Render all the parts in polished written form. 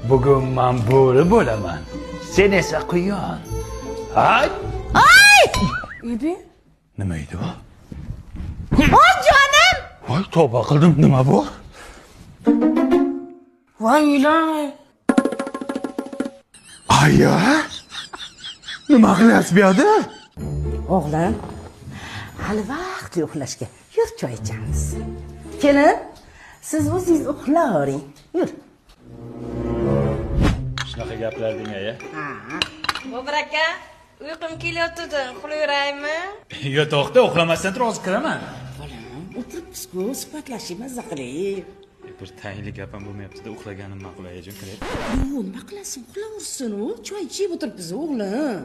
Bugun men bo'ri bo'laman. Sen esa quyon. Hay! Edi? Nima edi bu? Voy jonim! Voy, tavba qildim, nima bu? Voy ilohi. Aya! Nima qilyapsiz bu yerda? O'g'lim, hali vaqt uxlashga. Yur choy ichamiz. Kelin, siz o'zingiz uxlavering. Yur. Shunaqa gaplarding aya. Bobur aka, uyqum kelyotdi. Uxlayveraymi? Yo, to'xta, uxlamasdan tur, hozir kiraman. Bolam, o'tiribsiz-ku, suhbatlashib, mazza qiling. Bir tayinli gapim bo'lmayapti-da, uxlaganim ma'qul ayajon, kerak. Yo'q, nima qilasan? Uxlaversin u. Choy ichib o'tiribsiz, o'g'lim.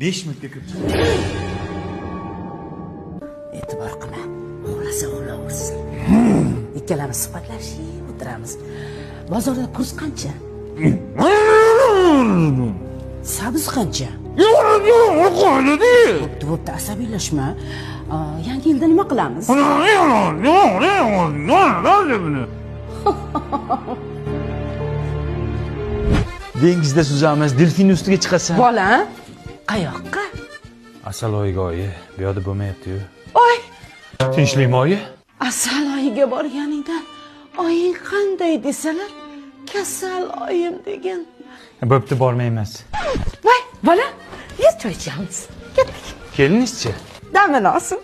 5 minutga kirib chiqdim. E'tibor qila. Uxlasa uxlaversin. Ikkalamiz suhbatlashib o'tiramiz. Bozorda kurs qancha? Sabz qancha? Bo'pti, asabiylashma. Yangi yilda nima qilamiz? Dengizda suzamiz, delfin ustiga chiqasan. Bola, qayoqqa? Asaloyga oyi, bu yerda bo'lmayapti-yu. Oy, Tinchlikmi oyi? Asaloyiga borganingda oying qanday desalar, kasal oyim degan. Bo'pti, bormaymiz. Voy, bola, yuz choy ichamiz. Ketdik. Kelinizchi. Damini olsin.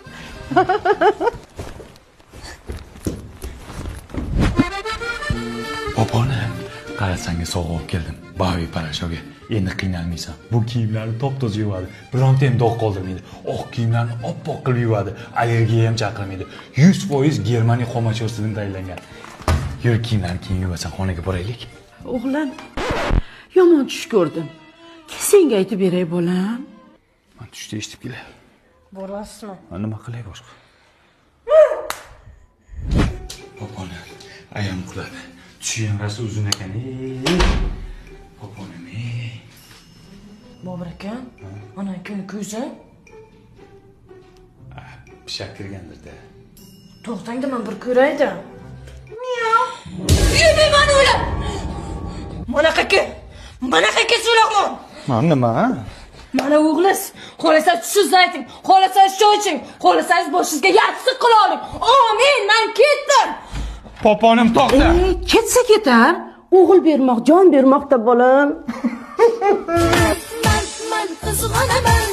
Opona, qarasanga sovg'a olib keldim. Bavi parashoga. Endi qiynalmaysan. Bu kiyimlarni top-toza yuvadi. Bironta ham dog' qoldirmaydi. Oq kiyimlarni oppoq qilib yuvadi. Allergiya ham chaqirmaydi. 100% Germaniya xomashyorasidan tayyorlangan. Yur, kiyimlarni keyin yuvasan, xonaga boraylik. O'g'lim, yomon tush ko'rdim. Senga aytib beray, bolam. Men tushda eshitib kelay. Borasizmi? Nima qilay boshqa? Opona, ayam uxladi. Tushgan rasi uzun ekan. Opona, Bobur aka, ana kuni ko'zi. pishak kirgandir-da. To'xtangda men bir ko'raydi. Yurmayman o'ylab. Manaqa so'laqman. Nima? Mana o'g'liz, xohlasangiz tushsiz ayting, xohlasangiz choy iching, xohlasangiz boshingizga yatsiq qila oling. Amin, men ketdim. Poponim to'xta. Ketsa ketar. O'g'il bermoq, jon bermoqda bolam. Men qizg'anaman.